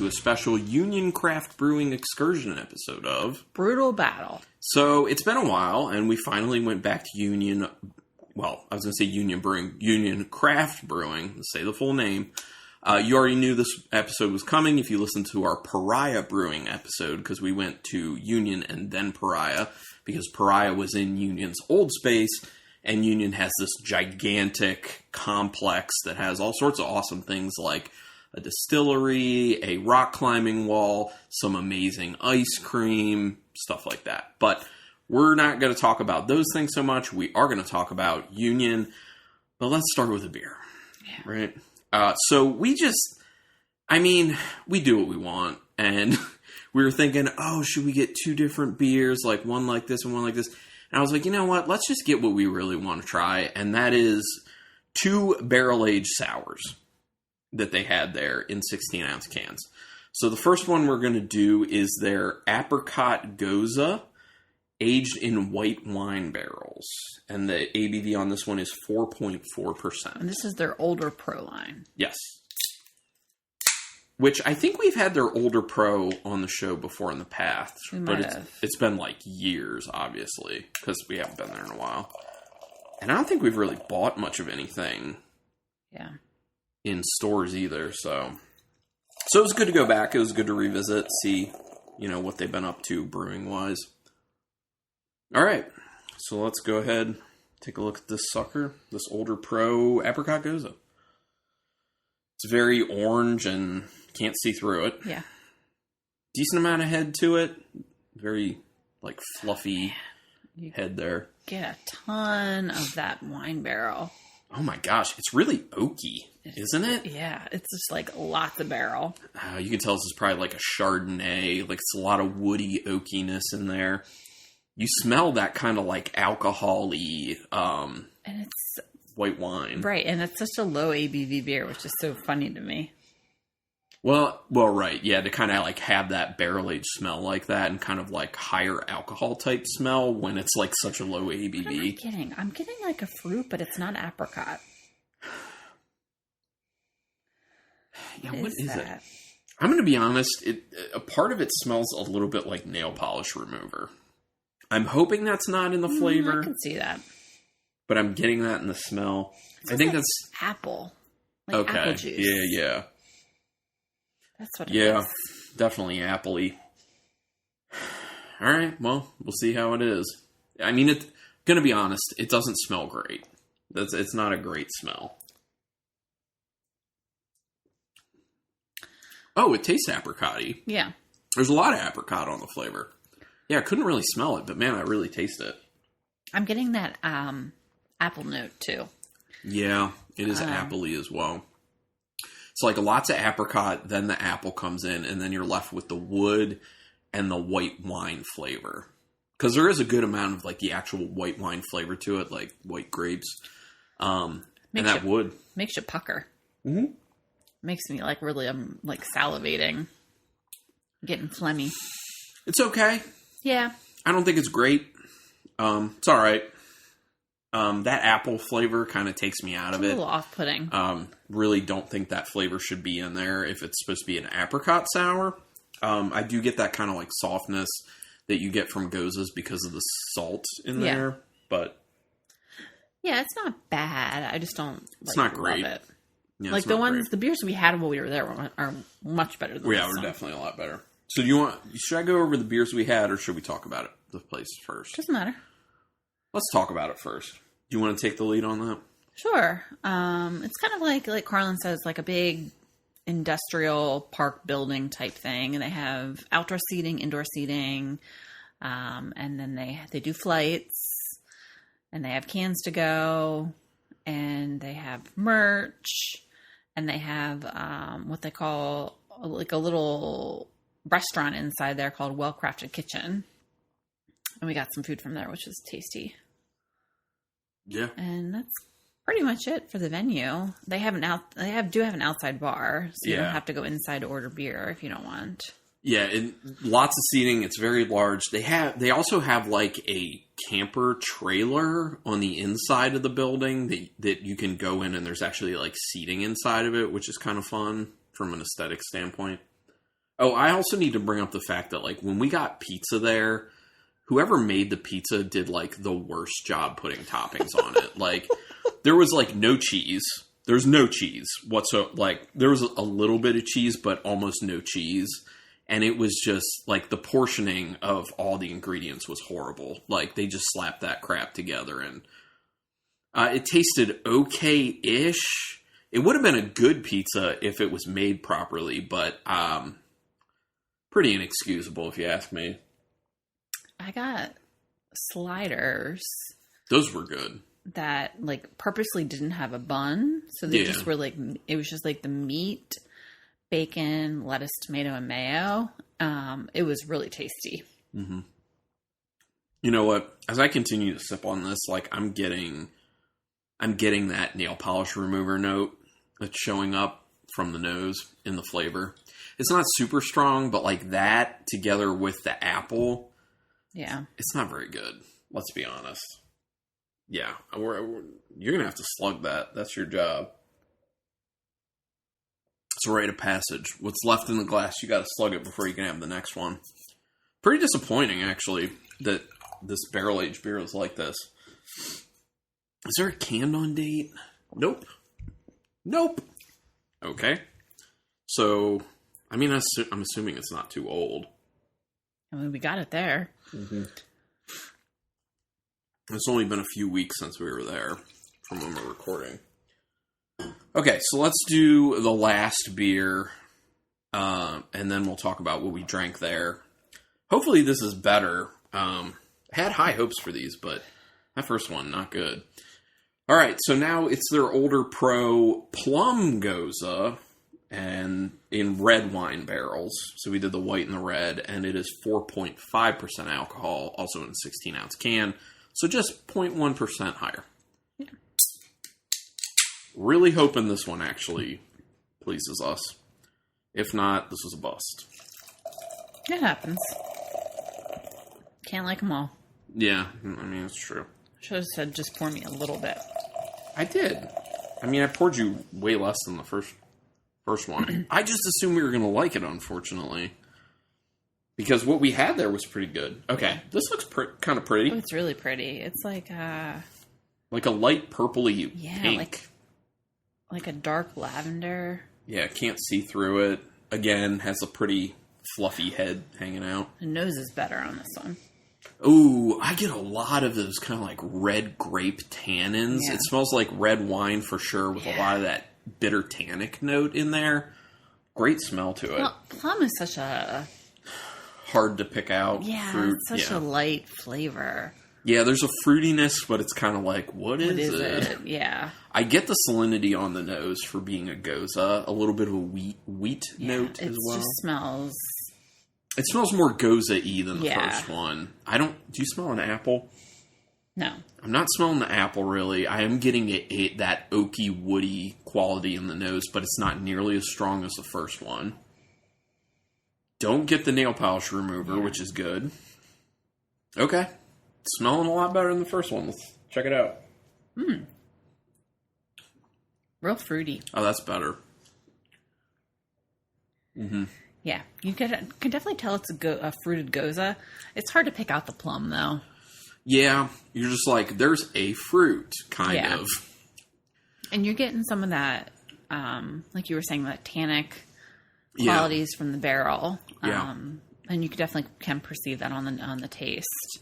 a special Union Craft Brewing Excursion episode of Brutal Battle. So it's been a while, and we finally went back to Union. Well, I was going to say Union Brewing, Union Craft Brewing. Let's say the full name. You already knew this episode was coming if you listened to our Pariah Brewing episode, because we went to Union and then Pariah, because Pariah was in Union's old space, and Union has this gigantic complex that has all sorts of awesome things like a distillery, a rock climbing wall, some amazing ice cream, stuff like that. But we're not going to talk about those things so much. We are going to talk about Union, but let's start with a beer, right? So we do what we want, and we were thinking, oh, should we get two different beers, like one like this and one like this? And I was like, you know what? Let's just get what we really want to try, and that is 2 barrel-aged sours that they had there in 16-ounce cans. So the first one we're going to do is their Apricot Goza, aged in white wine barrels. And the ABV on this one is 4.4%. And this is their older pro line. Yes. Which I think we've had their older pro on the show before in the past. But it's been like years, obviously, because we haven't been there in a while. And I don't think we've really bought much of anything in stores either. So it was good to go back. It was good to revisit, see, what they've been up to brewing-wise. All right. So let's go ahead, take a look at this sucker, this older pro Apricot Goza. It's very orange and can't see through it. Yeah. Decent amount of head to it. Very, fluffy head there. Get a ton of that wine barrel. Oh my gosh, it's really oaky, isn't it? Yeah, it's just lots of barrel. You can tell this is probably like a Chardonnay. It's a lot of woody oakiness in there. You smell that kind of alcohol-y and it's white wine. Right, and it's such a low ABV beer, which is so funny to me. Well, right, yeah, to kind of have that barrel-aged smell like that and kind of higher alcohol type smell when it's such a low ABV. What am I getting? I'm getting a fruit, but it's not apricot. Yeah, what is it? I'm going to be honest, a part of it smells a little bit like nail polish remover. I'm hoping that's not in the flavor. I can see that. But I'm getting that in the smell. I think that's apple. Okay. Apple juice. Yeah. That's what it is. Definitely apple-y. All right, well, we'll see how it is. I mean, it's gonna be honest, it doesn't smell great. It's not a great smell. Oh, it tastes apricot-y. Yeah. There's a lot of apricot on the flavor. Yeah, I couldn't really smell it, but man, I really taste it. I'm getting that apple note, too. Yeah, it is apple-y as well. It's lots of apricot, then the apple comes in, and then you're left with the wood and the white wine flavor. Because there is a good amount of, the actual white wine flavor to it, like white grapes. And that wood. Makes you pucker. Mm-hmm. Makes me, really, I'm, salivating. Getting phlegmy. It's okay. Yeah. I don't think it's great. It's all right. That apple flavor kind of takes me out of it. A little off-putting. Really don't think that flavor should be in there if it's supposed to be an apricot sour. I do get that kind of softness that you get from Gozas because of the salt in there. But yeah, it's not bad. I just don't it's not great. Love it. Yeah, the beers we had while we were there are much better than this. Yeah, we're definitely a lot better. So should I go over the beers we had, or should we talk about the place first? Doesn't matter. Let's talk about it first. Do you want to take the lead on that? Sure. It's kind of like Carlin says, a big industrial park building type thing. And they have outdoor seating, indoor seating. And then they do flights. And they have cans to go. And they have merch. And they have what they call a little restaurant inside there called Well Crafted Kitchen. And we got some food from there, which was tasty. Yeah. And that's pretty much it for the venue. They have do have an outside bar, so you don't have to go inside to order beer if you don't want. Yeah, and lots of seating. It's very large. They also have a camper trailer on the inside of the building that you can go in, and there's actually seating inside of it, which is kind of fun from an aesthetic standpoint. Oh, I also need to bring up the fact that, like, when we got pizza there, whoever made the pizza did, like, the worst job putting toppings on it. Like, there was, like, no cheese. There's no cheese whatsoever. Like, there was a little bit of cheese, but almost no cheese. And it was just, like, the portioning of all the ingredients was horrible. Like, they just slapped that crap together. And it tasted okay-ish. It would have been a good pizza if it was made properly, but pretty inexcusable if you ask me. I got sliders. Those were good. That, like, purposely didn't have a bun. So they just were, like, it was just, like, the meat, bacon, lettuce, tomato, and mayo. It was really tasty. Mm-hmm. You know what? As I continue to sip on this, like, I'm getting that nail polish remover note that's showing up from the nose in the flavor. It's not super strong, but, like, that together with the apple, yeah, it's not very good. Let's be honest. Yeah, you're going to have to slug that. That's your job. It's a rite of passage. What's left in the glass, you got to slug it before you can have the next one. Pretty disappointing, actually, that this barrel-aged beer is like this. Is there a canned on date? Nope. Okay. So, I mean, I'm assuming it's not too old. I mean, we got it there. Mm-hmm. It's only been a few weeks since we were there from when we're recording. Okay, so let's do the last beer, and then we'll talk about what we drank there. Hopefully this is better. Had high hopes for these, but that first one, not good. All right, so now it's their Older Pro Plum Goza, and in red wine barrels. So we did the white and the red, and it is 4.5% alcohol, also in a 16-ounce can. So just 0.1% higher. Yeah. Really hoping this one actually pleases us. If not, this was a bust. It happens. Can't like them all. Yeah, I mean, it's true. Should have said just pour me a little bit. I did. I mean, I poured you way less than the first one. I just assumed we were going to like it, unfortunately. Because what we had there was pretty good. Okay, this looks kind of pretty. Oh, it's really pretty. It's like a light purpley pink. Like a dark lavender. Yeah, can't see through it. Again, has a pretty fluffy head hanging out. The nose is better on this one. Ooh, I get a lot of those kind of like red grape tannins. Yeah. It smells like red wine for sure with a lot of that bitter tannic note in there. Great smell to it. Well, plum is such a hard to pick out fruit. It's such a light flavor. Yeah, there's a fruitiness, but it's kind of like, what is it? Yeah. I get the salinity on the nose for being a Goza. A little bit of a wheat note as well. It just smells... It smells more Goza-y than the first one. Do you smell an apple? No. I'm not smelling the apple, really. I am getting that oaky, woody quality in the nose, but it's not nearly as strong as the first one. Don't get the nail polish remover, which is good. Okay. It's smelling a lot better than the first one. Let's check it out. Real fruity. Oh, that's better. Mm-hmm. Yeah, you can definitely tell it's a fruited Goza. It's hard to pick out the plum, though. Yeah, you're just like, there's a fruit, kind of. And you're getting some of that, like you were saying, that tannic qualities from the barrel. Yeah. And you definitely can perceive that on the taste.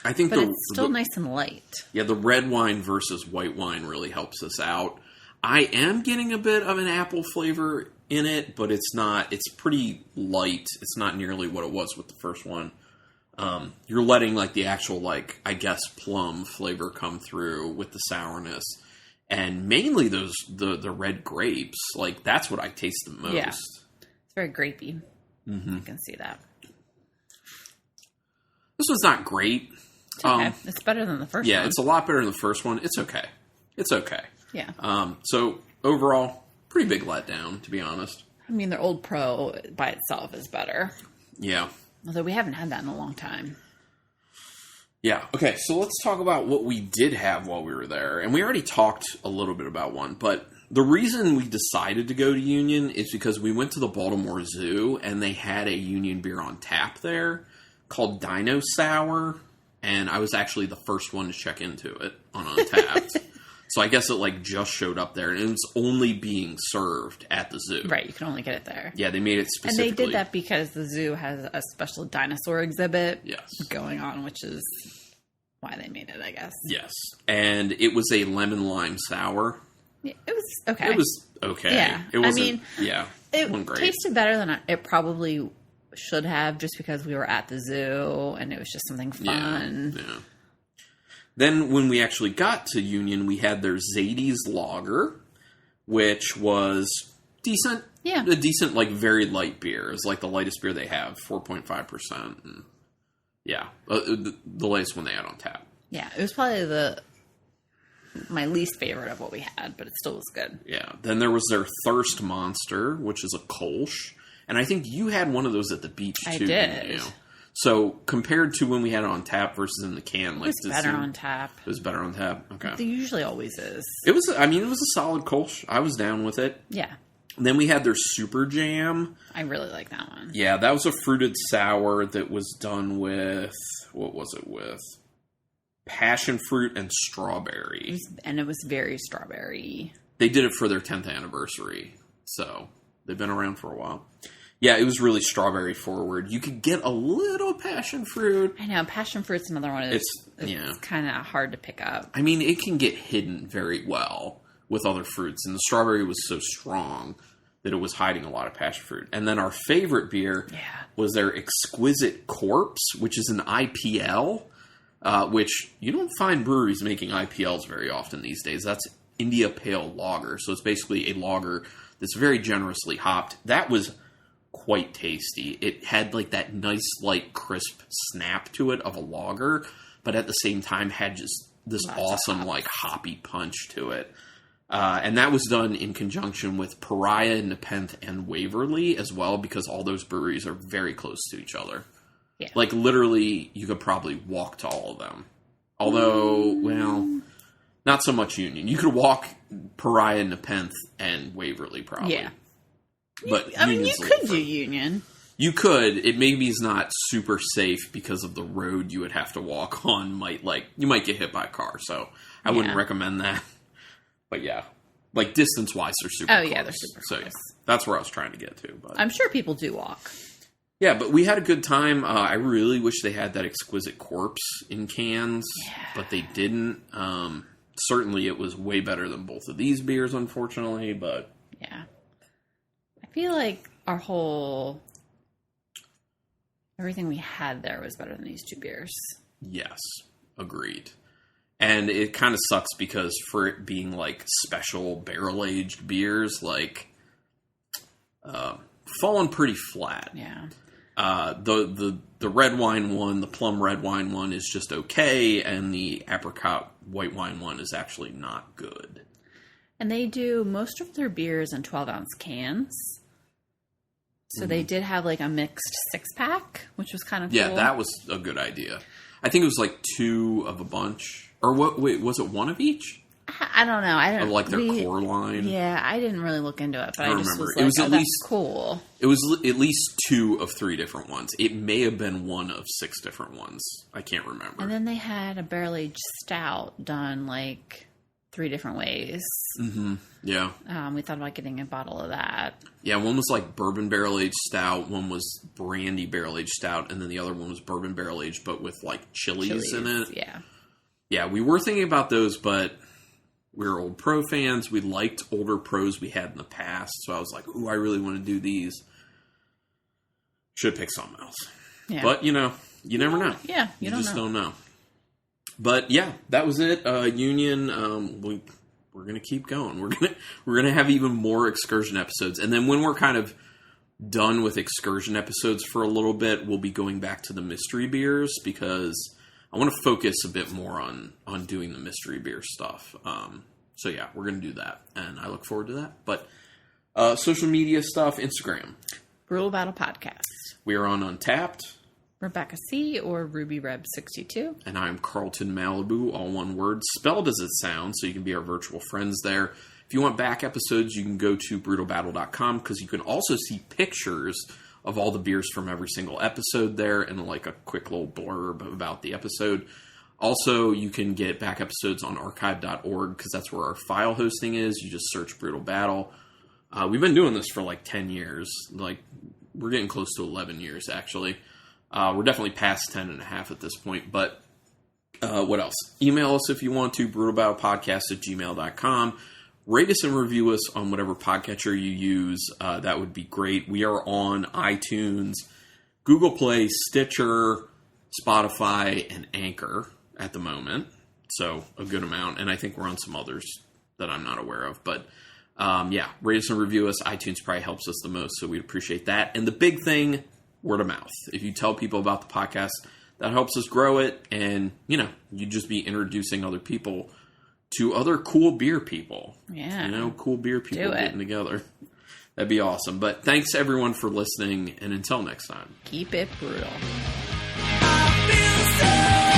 I think, but it's still nice and light. Yeah, the red wine versus white wine really helps us out. I am getting a bit of an apple flavor in it, but it's not. It's pretty light. It's not nearly what it was with the first one. You're letting like the actual I guess plum flavor come through with the sourness, and mainly the red grapes. Like that's what I taste the most. Yeah, it's very grapey. Mm-hmm. I can see that. This one's not great. It's okay. It's better than the first one. Yeah, it's a lot better than the first one. It's okay. It's okay. Yeah. So overall, pretty big letdown, to be honest. I mean, their Old Pro by itself is better. Yeah. Although we haven't had that in a long time. Yeah. Okay, so let's talk about what we did have while we were there. And we already talked a little bit about one, but The reason we decided to go to Union is because we went to the Baltimore Zoo and they had a Union beer on tap there called Dino Sour, and I was actually the first one to check into it on Untappd. So I guess it like just showed up there, and it was only being served at the zoo. Right, you can only get it there. Yeah, they made it specifically. And they did that because the zoo has a special dinosaur exhibit going on, which is why they made it, I guess. Yes, and it was a lemon lime sour. Yeah, it was okay. It was okay. Yeah, it wasn't, it it wasn't great. tasted better than it probably should have, just because we were at the zoo and it was just something fun. Yeah. Then when we actually got to Union, we had their Zadie's Lager, which was decent. Yeah. A decent, like, very light beer. It's like the lightest beer they have, 4.5%. And yeah, the latest one they had on tap. Yeah, it was probably my least favorite of what we had, but it still was good. Yeah. Then there was their Thirst Monster, which is a Kolsch. And I think you had one of those at the beach, too. I did. Didn't you? So, compared to when we had it on tap versus in the can, like, it was better on tap. It was better on tap? Okay. It usually always is. It was a solid Kolsch. I was down with it. Yeah. And then we had their Super Jam. I really like that one. Yeah, that was a fruited sour that was done with, what was it with? Passion fruit and strawberry. It was very strawberry. They did it for their 10th anniversary. So, they've been around for a while. Yeah, it was really strawberry forward. You could get a little passion fruit. I know, passion fruit's another one. It's kind of hard to pick up. I mean, it can get hidden very well with other fruits, and the strawberry was so strong that it was hiding a lot of passion fruit. And then our favorite beer was their Exquisite Corpse, which is an IPL, which you don't find breweries making IPLs very often these days. That's India Pale Lager, so it's basically a lager that's very generously hopped. That was quite tasty. It had like that nice, light, crisp snap to it of a lager, but at the same time had just this awesome, like, hoppy punch to it. And that was done in conjunction with Pariah, Nepenthe, and Waverly as well, because all those breweries are very close to each other. Yeah. Like, literally, you could probably walk to all of them. Although, well, not so much Union. You could walk Pariah, Nepenthe, and Waverly, probably. Yeah. But I mean, you could do Union. You could. It maybe is not super safe because of the road you would have to walk on. You might get hit by a car, so I wouldn't recommend that. But yeah, like distance-wise, they're super close. Yeah, they're super close. So yeah, that's where I was trying to get to. But I'm sure people do walk. Yeah, but we had a good time. I really wish they had that Exquisite Corpse in cans, but they didn't. Certainly, it was way better than both of these beers, unfortunately, but yeah. I feel like everything we had there was better than these two beers. Yes, agreed. And it kind of sucks because for it being like special barrel-aged beers, like, fallen pretty flat. Yeah. The red wine one, the plum red wine one is just okay, and the apricot white wine one is actually not good. And they do most of their beers in 12-ounce cans. So they did have like a mixed 6-pack, which was kind of cool. Yeah, that was a good idea. I think it was like 2 of a bunch. Or what? Wait, was it 1 of each? I don't know. I don't. Of like their core line. Yeah, I didn't really look into it, but I just was it was like, at that's least cool. It was at least 2 of 3 different ones. It may have been 1 of 6 different ones. I can't remember. And then they had a barrel-aged stout done like 3 different ways. Mm-hmm. Yeah. We thought about getting a bottle of that. Yeah, one was like bourbon barrel-aged stout, one was brandy barrel-aged stout, and then the other one was bourbon barrel-aged, but with like chilies in it. Yeah. Yeah, we were thinking about those, but we're old pro fans. We liked older pros we had in the past, so I was like, ooh, I really want to do these. Should pick something else. Yeah. But, you never know. Yeah, you don't know. But yeah, that was it. Union, we're going to keep going. We're going to have even more Excursion episodes. And then when we're kind of done with Excursion episodes for a little bit, we'll be going back to the mystery beers because I want to focus a bit more on doing the mystery beer stuff. So yeah, we're going to do that. And I look forward to that. But social media stuff, Instagram. Brew Battle Podcast. We are on Untappd. Rebecca C. or RubyReb62. And I'm Carlton Malibu, all one word, spelled as it sounds, so you can be our virtual friends there. If you want back episodes, you can go to brutalbattle.com because you can also see pictures of all the beers from every single episode there and like a quick little blurb about the episode. Also, you can get back episodes on archive.org because that's where our file hosting is. You just search Brutal Battle. We've been doing this for like 10 years. Like, we're getting close to 11 years, actually. We're definitely past 10 and a half at this point. But what else? Email us if you want to, brutalbattlepodcast@gmail.com. Rate us and review us on whatever podcatcher you use. That would be great. We are on iTunes, Google Play, Stitcher, Spotify, and Anchor at the moment. So a good amount. And I think we're on some others that I'm not aware of. But yeah, rate us and review us. iTunes probably helps us the most, so we'd appreciate that. And the big thing, word of mouth. If you tell people about the podcast, that helps us grow it. And, you know, you'd just be introducing other people to other cool beer people. Yeah. You know, cool beer people getting together. That'd be awesome. But thanks, everyone, for listening. And until next time. Keep it brutal. I feel so